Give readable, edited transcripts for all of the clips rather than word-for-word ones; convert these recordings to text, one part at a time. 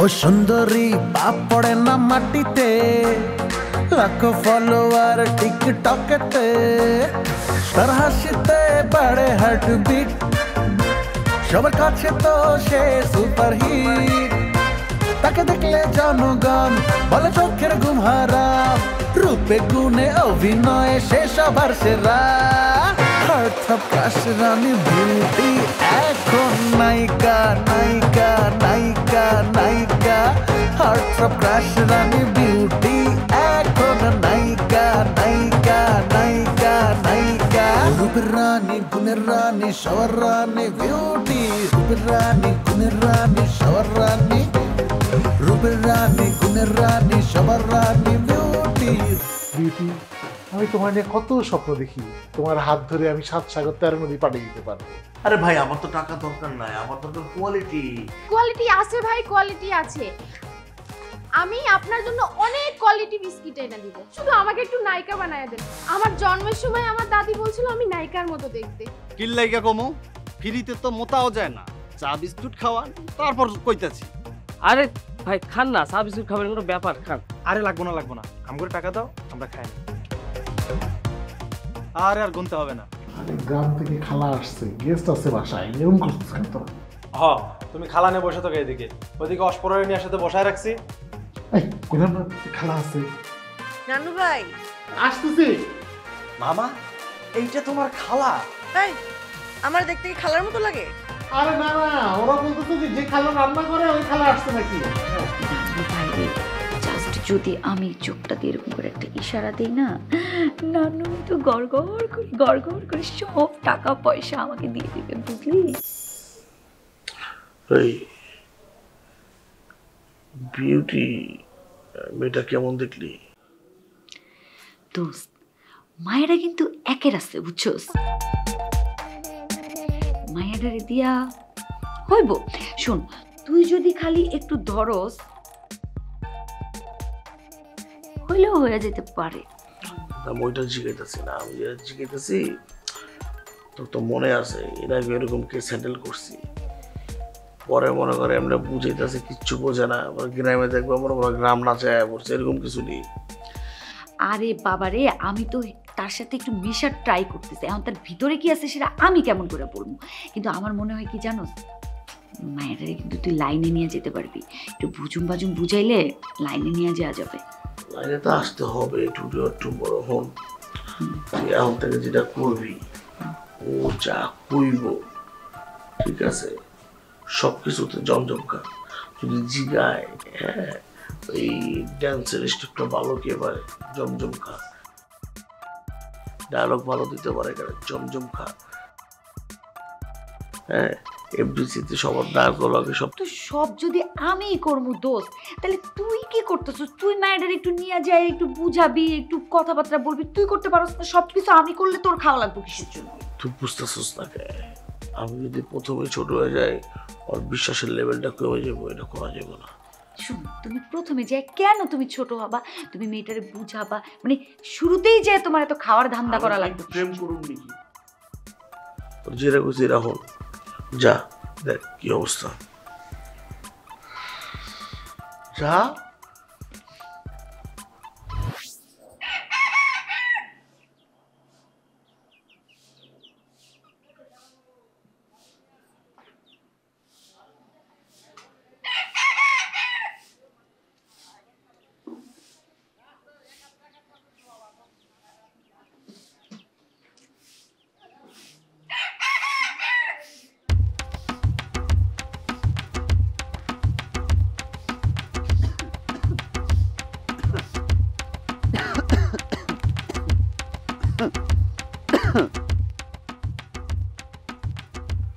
ও সুন্দরী বাপ পড়ে না মাটিতে, লাখো ফলোয়ার টিকটকেতে, তার হাসিতে বাড়ে হার্টবিট, সবার কাছে তো সে সুপারহিট। তাকে দেখলে জনগণ বলে চোখের ঘুম হারাম, রূপে গুণে অভিনয়ে সে সবার সেরা। হার্ট অফ ক্রাশ রানী বিউটি এখন নায়িকা নায়িকা নায়িকা নায়িকা। হার্ট অফ ক্রাশ রানী বিউটি এখন নায়িকা নায়িকা নায়িকা নায়িকা। রূপের রানী গুণের রানী সবার রানী বিউটি, রূপের রানী গুণের রানী সবার রানী, রূপের রানী গুণের রানী সবার রানী বিউটি। বিউটি, আমি তোমার নিয়ে কত স্বপ্ন দেখি, তোমার হাত ধরে আমি 7 সাগর 13 নদী পাঠিয়ে দিতে পারবো। আরে ভাই, আমার তো টাকা দরকার নাই, আমার দরকার কোয়ালিটি। কোয়ালিটি আছে ভাই, কোয়ালিটি আছে। আমি আপনার জন্য অনেক কোয়ালিটি বিস্কিট এনে দিব, শুধু আমাকে একটু নায়িকা বানায় দেন। আমার জন্মের সময় আমার দাদি বলছিল আমি নায়িকার মতো দেখতে। কি লাইগা কমো, ফ্রিতে তো মোতাও যায় না, চা বিস্কুট খাওয়ান তারপর কইতাছি। আরে ভাই খান না, চা বিস্কুট খাবেন কোনো ব্যাপার, খান। আরে লাগবো না লাগবো না, আমগরে টাকা দাও, আমরা খাই না। আরে আর গুনতে হবে না। আরে গ্রাম থেকে খালা আসছে, গেস্ট আছে বাসায়, এরকম করছিস কেন তোরা? হ, তুমি খালা নিয়ে বসে থাকো এদিকে, ওইদিকে অস্পরয় নিয়ে সাথে বসায় রাখছি। এই কইলাম না খালা আছে। নানু ভাই আসতেছি। মামা, এইটা তোমার খালা? এই আমার দেখতে কি খালার মতো লাগে? আরে না না, ওরা বলতেছে যে খালা রান্না করে ওই খালা আসছে নাকি। বাইরে জাস্ট যদি আমি চোখটা দিয়ে এরকম করে একটা ইশারা দিই না, নানু তো গড় করে সব টাকা পয়সা আমাকে দিয়ে দিবে, বুঝলি? এই বিউটি মেয়েটা কেমন দেখলি? দোস্ত, মায়েরা কিন্তু একের আছে, বুঝছস? মায়েরারে দিয়া হইব। শোন, তুই যদি খালি একটু ধরস হইলেও হয়ে যেতে পারে। আমি ওইটা জিজ্ঞাসা না, আমি যেটা জিজ্ঞাসি তোর তো মনে আছে এর আগে এরকম কেস হ্যান্ডেল করছি। পরে মনে করে আমরা বুঝাইতেছে কিচ্ছু বোঝে না, গ্রামে দেখবো মনে করো গ্রাম নাচায় পড়ছে, এরকম কিছু নেই। আরে বাবারে, আমি তো তার সাথে একটু মেশার ট্রাই করতেছি, এখন তার ভিতরে কি আছে সেটা আমি কেমন করে বলবো। কিন্তু আমার মনে হয় কি জানোস, মায়েরারে কিন্তু তুই লাইনে নিয়ে যেতে পারবি, একটু বুঝুম বাজুম বুঝাইলে লাইনে নিয়ে যাওয়া যাবে। লাইনে তো আসতে হবে, একটু বড় হন, এখন থেকে যেটা করবি ও যা কইব ঠিক আছে, সবকিছুতে জমজমকা। যদি জিগায় হ্যাঁ এই ড্যান্সের স্টেপটা ভালো কে পারে, জমজমকা। ডায়লগ ভালো দিতে পারে কেন, জমজমকা। হ্যাঁ, এফডিসিতে সবার ডায়লগে সব। তো সব যদি আমিই করবো দোস্ত, তাহলে তুই কি করতেছিস? তুই মায়েদের একটু নিয়ে যাই, একটু বুঝাবি, একটু কথাবার্তা বলবি, তুই করতে পারস না? সবকিছু আমি করলে তোর খাওয়া লাগবে কিসের জন্য? তুই বুঝতেছিস না কে, আমি যদি প্রথমে ছোট হয়ে যাই ওর বিশ্বাসের লেভেলটা কমে যাবো, এটা করা যাবে না। শুনো, তুমি প্রথমে যে কেন তুমি ছোট হবা, তুমি মেয়েটারে বুঝাবা, মানে শুরুতেই যে তোমার এত খাওয়ার ধান্দা করা লাগবে? প্রেম করুন নাকি তোর যেটা খুশি রাখুন, যা দেখ কি অবস্থা, যা।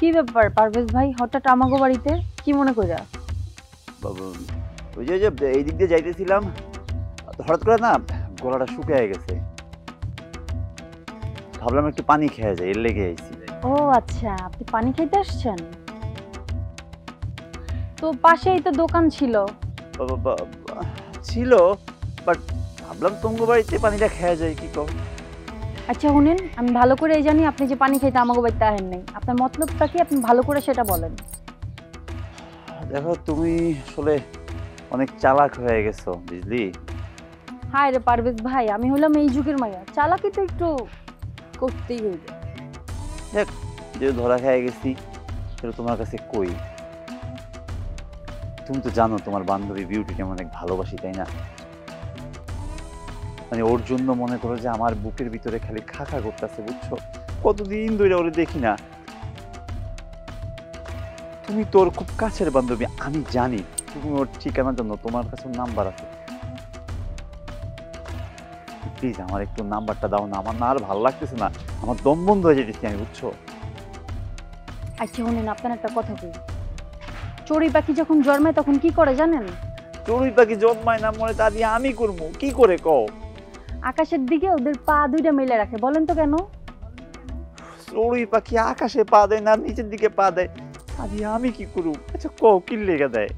কি ব্যাপার পারভেজ ভাই, হঠাৎ আমাগো বাড়িতে? কি মনে কইরা? ওই যে এই দিক দিয়ে যাইতেছিলাম, হঠাৎ করে না গলাটা শুকিয়ে গেছে, ভাবলাম একটু পানি খেয়ে যায়, এর লেগে আইছি। ও আচ্ছা, আপনি পানি খাইতে আসছেন? তো পাশেই তো দোকান ছিল। ছিল, বাট ভাবলাম তোমার বাড়িতে পানিটা খেয়ে যায়, কি কম। আচ্ছা শুনেন, আমি ভালো করে জানি আপনি যে পানি খাইতে আমাগো বাড়িতে আহেন নাই। আপনার মতলবটা কি, আপনি ভালো করে সেটা বলেন। দেখো, তুমি আসলে অনেক চালাক হয়ে গেছো বুঝলি। হায় রে পারভেজ ভাই, আমি হলাম এই যুগের মাইয়া, চালাকি তো একটু করতেই হইবে। দেখ যে ধরা খেয়ে গেছি সেটা তোমার কাছে কই। তুমি তো জানো তোমার বান্ধবী বিউটিকে অনেক ভালোবাসি, তাই না? মানে ওর জন্য মনে করো যে আমার বুকের ভিতরে খালি খাখা করতেছে, বুঝছো? কতদিন ধরে ওরে দেখি না। তুমি তোর খুব কাছের বান্ধবী, আমি জানি। তুমি ওর ঠিকানার জন্য তোমার কাছে নাম্বার আছে, প্লিজ আমার একটু নাম্বারটা দাও না। আমার না আর ভালো লাগতেছে না, আমার দম বন্ধ হয়ে যেতেছি আমি, বুঝছো? আচ্ছা শুনেন, আপনার একটা কথা কই। চড়ুই পাখি যখন জন্মায় তখন কি করে জানেন? চড়ুই পাখি জন্মায় না মনে তা দিয়ে আমি করবো কি করে কও? আকাশের দিকে ওদের পা দুইটা মেলে রাখে, বলেন তো কেন? চড়ুই পাখি আকাশে পা দেয় না নিচের দিকে পা দেয়, তা দিয়ে আমি কি করব? আচ্ছা কও কি লেগে দেয়?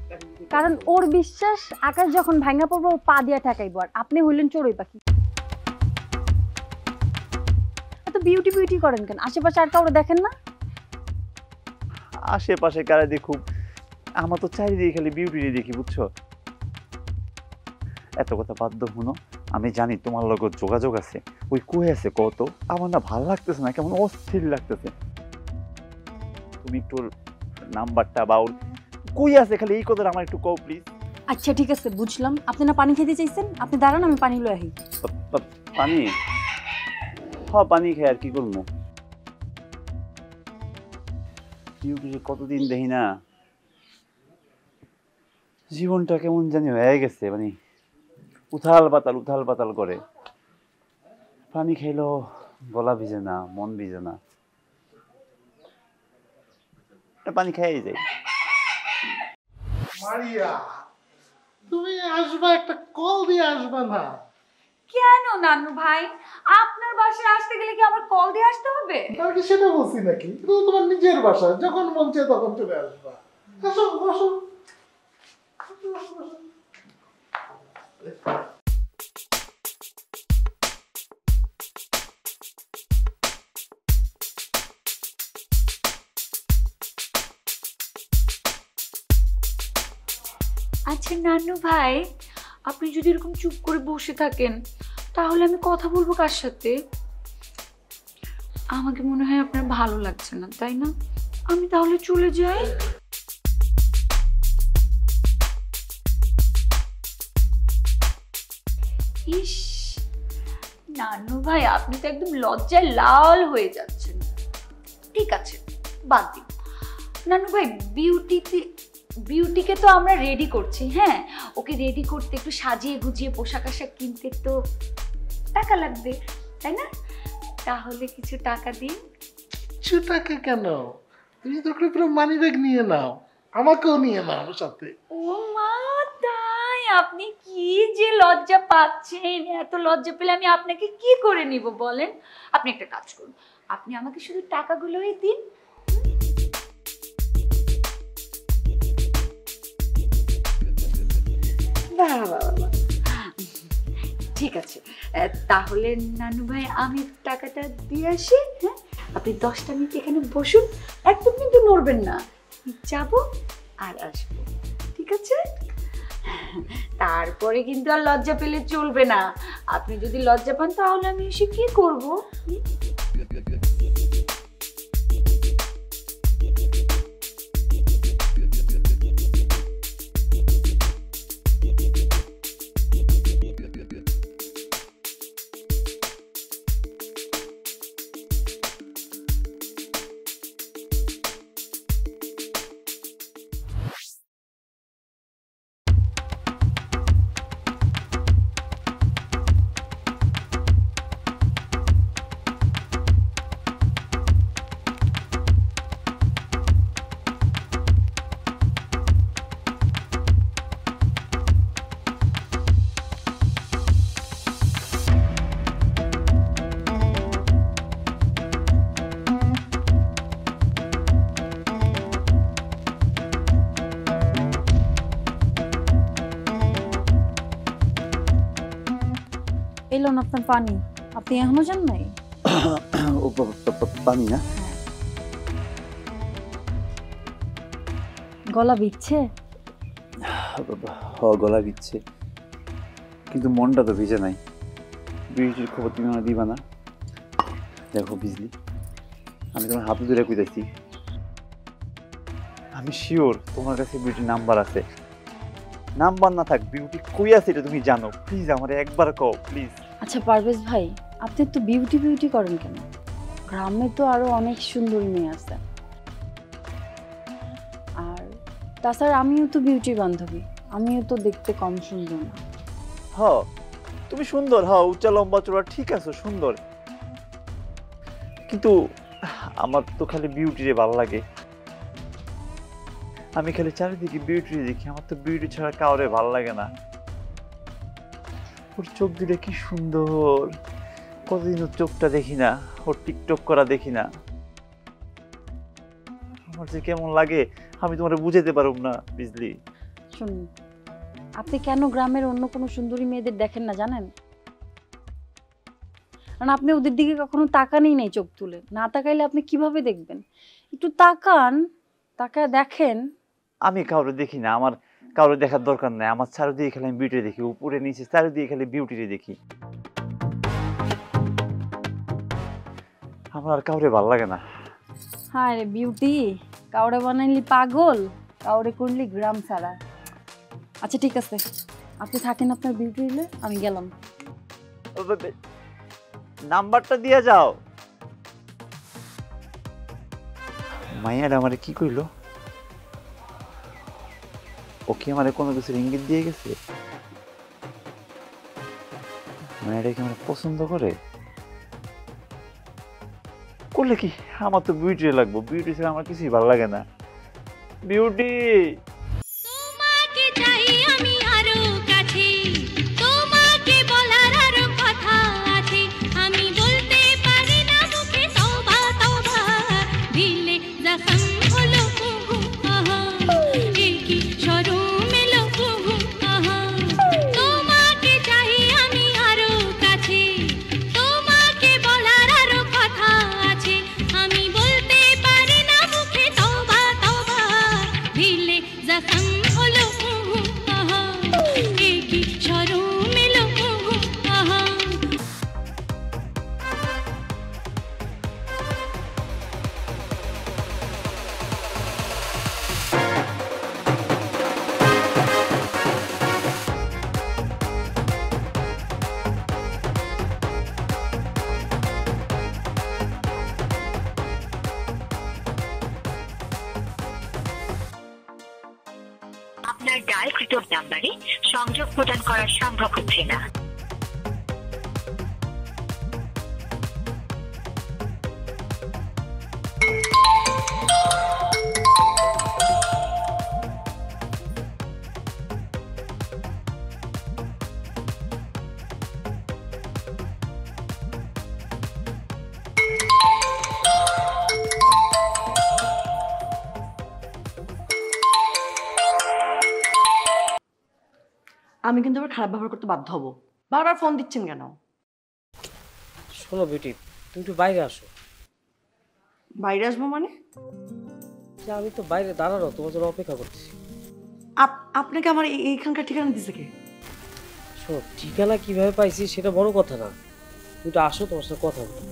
কারণ ওর বিশ্বাস আকাশ যখন ভাঙা পড়বে ও পা দিয়া ঠেকাইবো, আর আপনি হইলেন চড়ুই পাখি। এত বিউটি বিউটি করেন কেন? আশেপাশে আর কাউরে দেখেন না? আশেপাশে কারা দেখুক, আমার তো চারিদিকে খালি বিউটি দেখি, বুঝছো? এত কথা বাদ দাও, শুনো, আমি জানি তোমার লগত যোগাযোগ আছে, ওই কই আছে কত? আমার না ভালো লাগতেছে না, কেমন অস্থির লাগতেছে। তুমি একটু নাম্বারটা বা কই আছে খালি এই কথাটা আমার একটু কও প্লিজ। আচ্ছা ঠিক আছে, বুঝলাম। আপনি না পানি খেতে চাইছেন, আপনি দাঁড়ান, আমি পানি লয়ে আহি। পানি? হ্যাঁ পানি খেয়ে আর কি করবো। কতদিন দেখি না, জীবনটা কেমন জানি হয়ে গেছে, মানে উথাল পাতাল করে। পানি খাইলো গলা ভিজে না, মন ভিজে না, পানি খাই যাই। মারিয়া, তুমি আসবা, একটা কল দিয়ে আসবা না? কেন নানু ভাই, আপনার বাসায় আসতে গেলে কি আমার কল দিয়ে আসতে হবে? আমি কি সেটা বলছি নাকি? এটা তোমার নিজের বাসা, যখন মন চায় তখন চলে আসবা। আসো বসো। আচ্ছা নানু ভাই, আপনি যদি এরকম চুপ করে বসে থাকেন তাহলে আমি কথা বলবো কার সাথে? আমাকে মনে হয় আপনার ভালো লাগছে না, তাই না? আমি তাহলে চলে যাই। ইস নানু ভাই, আপনি তো একদম লজ্জায় লাল হয়ে যাচ্ছেন। ঠিক আছে, বাদ দিন। নানু ভাই, বিউটিকে তো আমরা রেডি করছি, হ্যাঁ, ওকে রেডি করতে একটু সাজিয়ে গুজিয়ে পোশাক আশাক কিনতে তো টাকা লাগবে, তাই না? তাহলে কিছু টাকা দিন। কিছু টাকা কেন? তুমি তো পুরো মানি ব্যাগ নিয়ে নাও, আমাকেও নিয়ে নাও সাথে। ও মা, তাই? আপনি কি যে লজ্জা পাচ্ছেন! এত লজ্জা পেলে আমি আপনাকে কি করে নিব বলেন? আপনি একটা কাজ করুন, আপনি আমাকে শুধু টাকাগুলোই দিন। ঠিক আছে, তাহলে নানু ভাই আমি টাকাটা দিয়ে আসি, হ্যাঁ? আপনি 10টা মিনিট এখানে বসুন, একদম কিন্তু নড়বেন না, যাবো আর আসবো, ঠিক আছে? তারপরে কিন্তু আর লজ্জা পেলে চলবে না। আপনি যদি লজ্জা পান তাহলে আমি এসে কি করবো? এলো না আপনার পানি, আপনি এখনো যান নাই? পানি না? গলা ভিজছে? গলা দিচ্ছে, কিন্তু মনটা তো ভিজে নাই। বিউটির খবর তুমি আমার দিবা না? দেখো বিজলি, আমি তোমার হাত ধরে কইতাছি, আমি শিওর তোমার কাছে বিউটির নাম্বার আছে। নাম্বার না থাক, বিউটি কই আছে এটা তুমি জানো, প্লিজ আমার একবার কও প্লিজ। আচ্ছা পারভেজ ভাই, আপনি তো বিউটি বিউটি করেন কেন? গ্রামে তো আরো অনেক সুন্দরী মেয়ে আছে। আর তাছাড়া আমিও তো বিউটি বান্ধবী, আমিও তো দেখতে কম সুন্দর না। হ তুমি সুন্দর, উচ্চা লম্বা চোরা ঠিক আছে, সুন্দর, কিন্তু আমার তো খালি বিউটিরে ভালো লাগে। আমি খালি চারিদিকে বিউটি দেখি, আমার তো বিউটি ছাড়া কাউরে ভালো লাগে না। ওর চোখ দিলে কি সুন্দর, কতদিন ওর চোখটা দেখি না, ওর টিকটক করা দেখি না। আমার যে কেমন লাগে আমি তোমার বুঝাইতে পারব না বিজলি। শুনুন, আপনি কেন গ্রামের অন্য কোনো সুন্দরী মেয়েদের দেখেন না জানেন? কারণ আপনি ওদের দিকে কখনো তাকানই নাই, চোখ তুলে না তাকাইলে আপনি কিভাবে দেখবেন? একটু তাকান, তাকায় দেখেন। আমি কাউরে দেখি না, আমার কাউরে দেখার দরকার নাই। আমার চারিদিকে খালি আমি বিউটি দেখি, উপরে নিচে চারিদিকে খালি বিউটিরে দেখি। আমার আর কাউরে ভালো লাগে না। হ্যাঁ রে বিউটি, কাউরে বানাইলি পাগল, কাউরে করলি গ্রাম ছাড়া। আচ্ছা ঠিক আছে, আপনি থাকেন আপনার বিউটি রিলে, আমি গেলাম। নাম্বারটা দিয়ে যাও। মাইয়াটা আমারে কি কইলো? ওকে আমারে কোনো কিছু ইঙ্গিত দিয়ে গেছে? মাইয়াটা কি আমার পছন্দ করে? করলে কি, আমার তো বিউটি লাগবো, বিউটি ছাড়া আমার কিছুই ভালো লাগে না। বিউটি আপনার ডায়ালকৃত নাম্বারে সংযোগ প্রদান করা সম্ভব হচ্ছে না। আমি কিন্তু আবার খারাপ ব্যবহার করতে বাধ্য হব। বারবার ফোন দিচ্ছেন কেন? শোনো বিউটি, তুমি একটু বাইরে আসো। বাইরে আসবো মানে? আমি তো বাইরে দাঁড়ানো, তোমার জন্য অপেক্ষা করছি। আপনাকে আমার এইখানকার ঠিকানা দিছে কে? শোনো, ঠিকানা কিভাবে পাইছি সেটা বড় কথা না, তুমি একটু আসো, তোমার সাথে কথা বলো।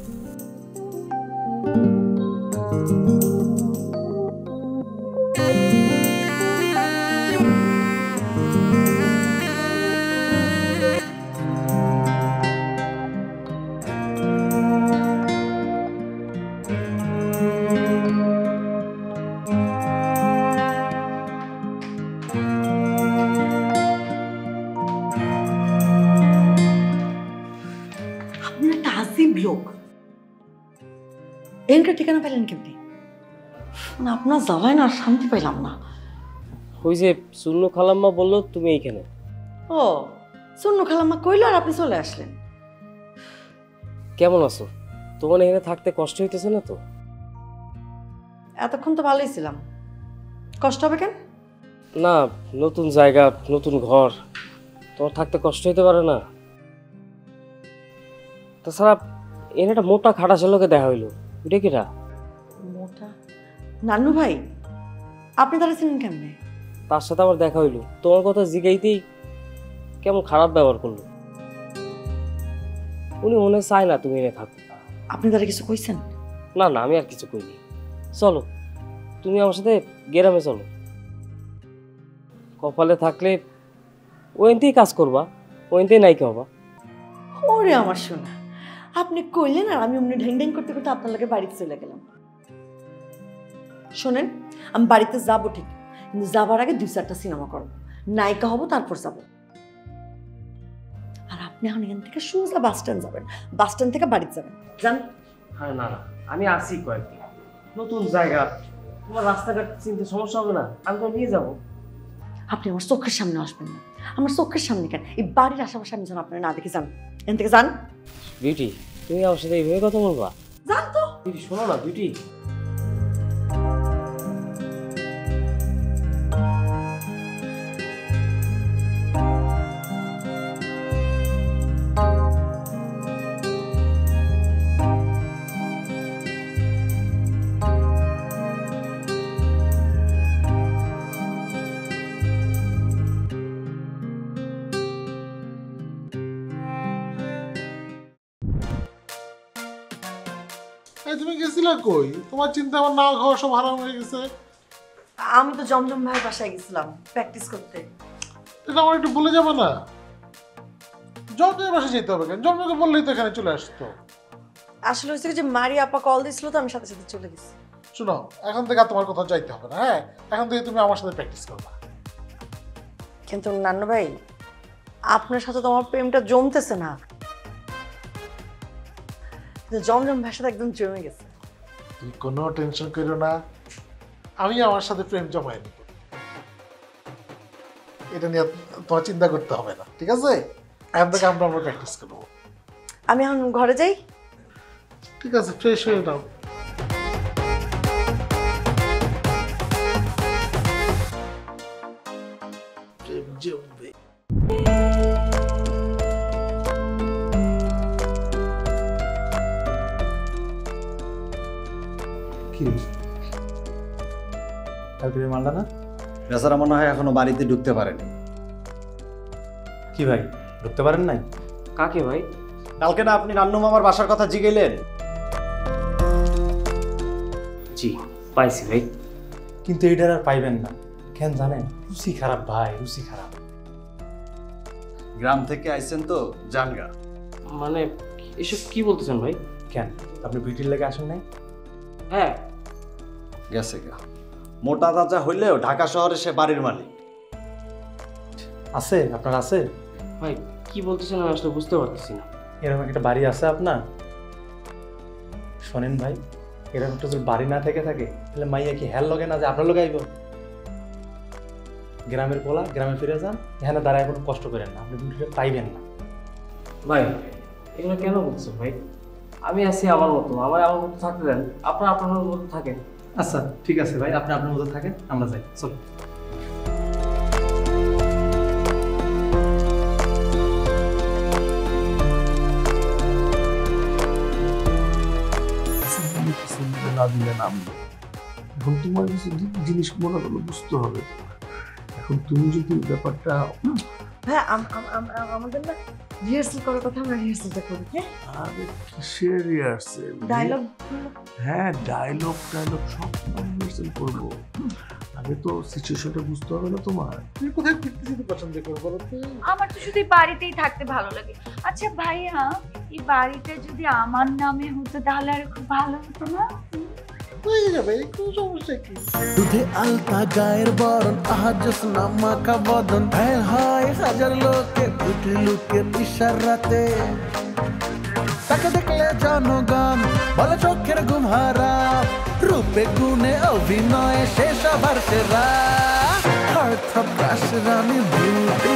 লোক এখানকার ঠিকানা পেলেন কেমনি? না আপনার জ্বালায় না শান্তি পাইলাম না। ওই যে সুন্নু খালাম্মা বললো তুমি এইখানে। ও সুন্নু খালাম্মা কইলো আর আপনি চলে আসলেন। কেমন আছো? তোমার এখানে থাকতে কষ্ট হইতেছে না তো? এতক্ষণ তো ভালোই ছিলাম, কষ্ট হবে কেন? না, নতুন জায়গা, নতুন ঘর, তোমার থাকতে কষ্ট হইতে পারে না? তাছাড়া এনে একটা মোটা খাটাসের লোকে দেখা হইলো, এটা কিরা? মোটা? নান্নু ভাই, আপনি তারা ছিলেন কেমনে? তার সাথে আমার দেখা হইলো, তোমার কথা জিগাইতেই কেমন খারাপ ব্যবহার করলো। উনি মনে চায় না তুমি এনে থাকো। আপনি তারা কিছু কইছেন? না না, আমি আর কিছু কইনি। চলো তুমি আমার সাথে গ্রামে চলো, কপালে থাকলে ওইতেই কাজ করবা, ওইতেই নায়িকা হবা। ওরে আমার সোনা, আপনি কইলেন আর আমি অমনি ঢ্যাং ঢ্যাং করতে করতে আপনার লাগে বাড়িতে চলে গেলাম। শোনেন, আমি বাড়িতে যাবো ঠিক, কিন্তু যাবার আগে 2-4টা সিনেমা করবো, নায়িকা হবো, তারপর যাবো। আর আপনি এখন এখান থেকে সোজা বাস স্ট্যান্ড যাবেন, বাস স্ট্যান্ড থেকে বাড়িতে যাবেন। যান। হ্যাঁ না না, আমি আসি কয়েকদিন, নতুন জায়গা, তোমার রাস্তাঘাট চিনতে সমস্যা হবে না, আমি তো নিয়ে যাবো। আপনি আমার চোখের সামনে আসবেন না, আমার চোখের সামনে কেন, এই বাড়ির আশেপাশে আমি যেন আপনারা না দেখে যান। এখান থেকে যান। বিউটি, তুমি আমার সাথে এইভাবে কথা বলবা? যান তো। বিউটি শোনো না, বিউটি তুমি গেছিলা কই? তোমার চিন্তা আমার না খাওয়া সব হারাম হয়ে গেছে। আমি তো জমজম ভাইয়ের বাসায় গেছিলাম প্র্যাকটিস করতে। এটা আমার একটু বলে যাবে না? জমজমের বাসায় যেতে হবে কেন? জমজমকে বললেই তো এখানে চলে আসতো। আসলে হয়েছে যে মারি আপা কল দিছিল তো আমি সাথে সাথে চলে গেছি। শোনো, এখন থেকে আর তোমার কোথাও যাইতে হবে না। হ্যাঁ, এখন থেকে তুমি আমার সাথে প্র্যাকটিস করবা। কিন্তু নান্নু ভাই, আপনার সাথে তো আমার প্রেমটা জমতেছে না, জমজম ভাইয়ের সাথে একদম জমে গেছে। তুমি কোনো টেনশন করো না, আমি আমার সাথে প্রেম জমাই নিব, এটা নিয়ে তোমার চিন্তা করতে হবে না। ঠিক আছে, এখন থেকে আমরা প্র্যাকটিস করবো। আমি এখন ঘরে যাই। ঠিক আছে, ফ্রেশ হয়ে নাও। প্রেম জমবে। কালকে মালটা না বেচারা মনে হয় এখনো বাড়িতে ঢুকতে পারেনি। কি ভাই, ঢুকতে পারেন নাই? কাকে ভাই? কালকে না আপনি নান্নু মামার বাসার কথা জিগাইলেন? জি পাইছি ভাই। কিন্তু এইটার আর পাইবেন না, কেন জানেন? রুচি খারাপ ভাই, রুচি খারাপ। গ্রাম থেকে আইছেন তো জানগা। মানে এসব কি বলতেছেন ভাই? কেন আপনি বিউটির লাগে আসেন নাই? হ্যাঁ গেছে গা, মোটা তাজা হইলেও ঢাকা শহরে সে বাড়ির মালিক। আছে আপনার? আছে ভাই, কি বলতেছেন আমি আসলে বুঝতে পারতেছি না। এরকম একটা বাড়ি আছে আপনার? শোনেন ভাই, এরকম একটা যদি বাড়ি না থেকে থাকে তাহলে মাইয়া কি হ্যাল লগে না যে আপনার লোক আইব? গ্রামের পোলা গ্রামে ফিরে যান, এখানে দাঁড়ায় কোনো কষ্ট করেন না, আপনি বিউটিটা পাইবেন না। ভাই এগুলো কেন বলছেন ভাই? আমি আছি আমার মতো, আমার মতো থাকতে দেন, আপনার আপনার মতো থাকেন। আচ্ছা ঠিক আছে ভাই, আপনি আপনার মতো থাকেন, আমরা যাই, চল। না দিলে নাম, এখন তোমার কিছু জিনিস মনে হলো বুঝতে হবে। এখন তুমি যদি ব্যাপারটা হ্যাঁ আমাদের না রিহার্সাল করার কথা, আমরা রিহার্সালটা করি। হ্যাঁ, আরে কিসের রিহার্সাল? ডায়লগ। হ্যাঁ, ডায়লগ সব রিহার্সাল করবো। আগে তো সিচুয়েশনটা বুঝতে হবে না তোমার। তুমি কোথায় ঘুরতে যেতে পছন্দ করো বলো তো? আমার তো শুধু বাড়িতেই থাকতে ভালো লাগে। আচ্ছা ভাইয়া, এই বাড়িটা যদি আমার নামে হতো তাহলে আর খুব ভালো হতো না? হয়ে যাবে, কোনো সমস্যা কি? দুধে আলতা গায়ের বরণ, আহা জোসনা মাখা বদন, ভয় হয় হাজার লোকে বুটি লুকের ইশারাতে। তাকে দেখলে জনগণ বলে চোখের ঘুম হারাম, রূপে গুণে অভিনয়ে শেষ আবার সেরা। Heartthrob crush রানী বিউটি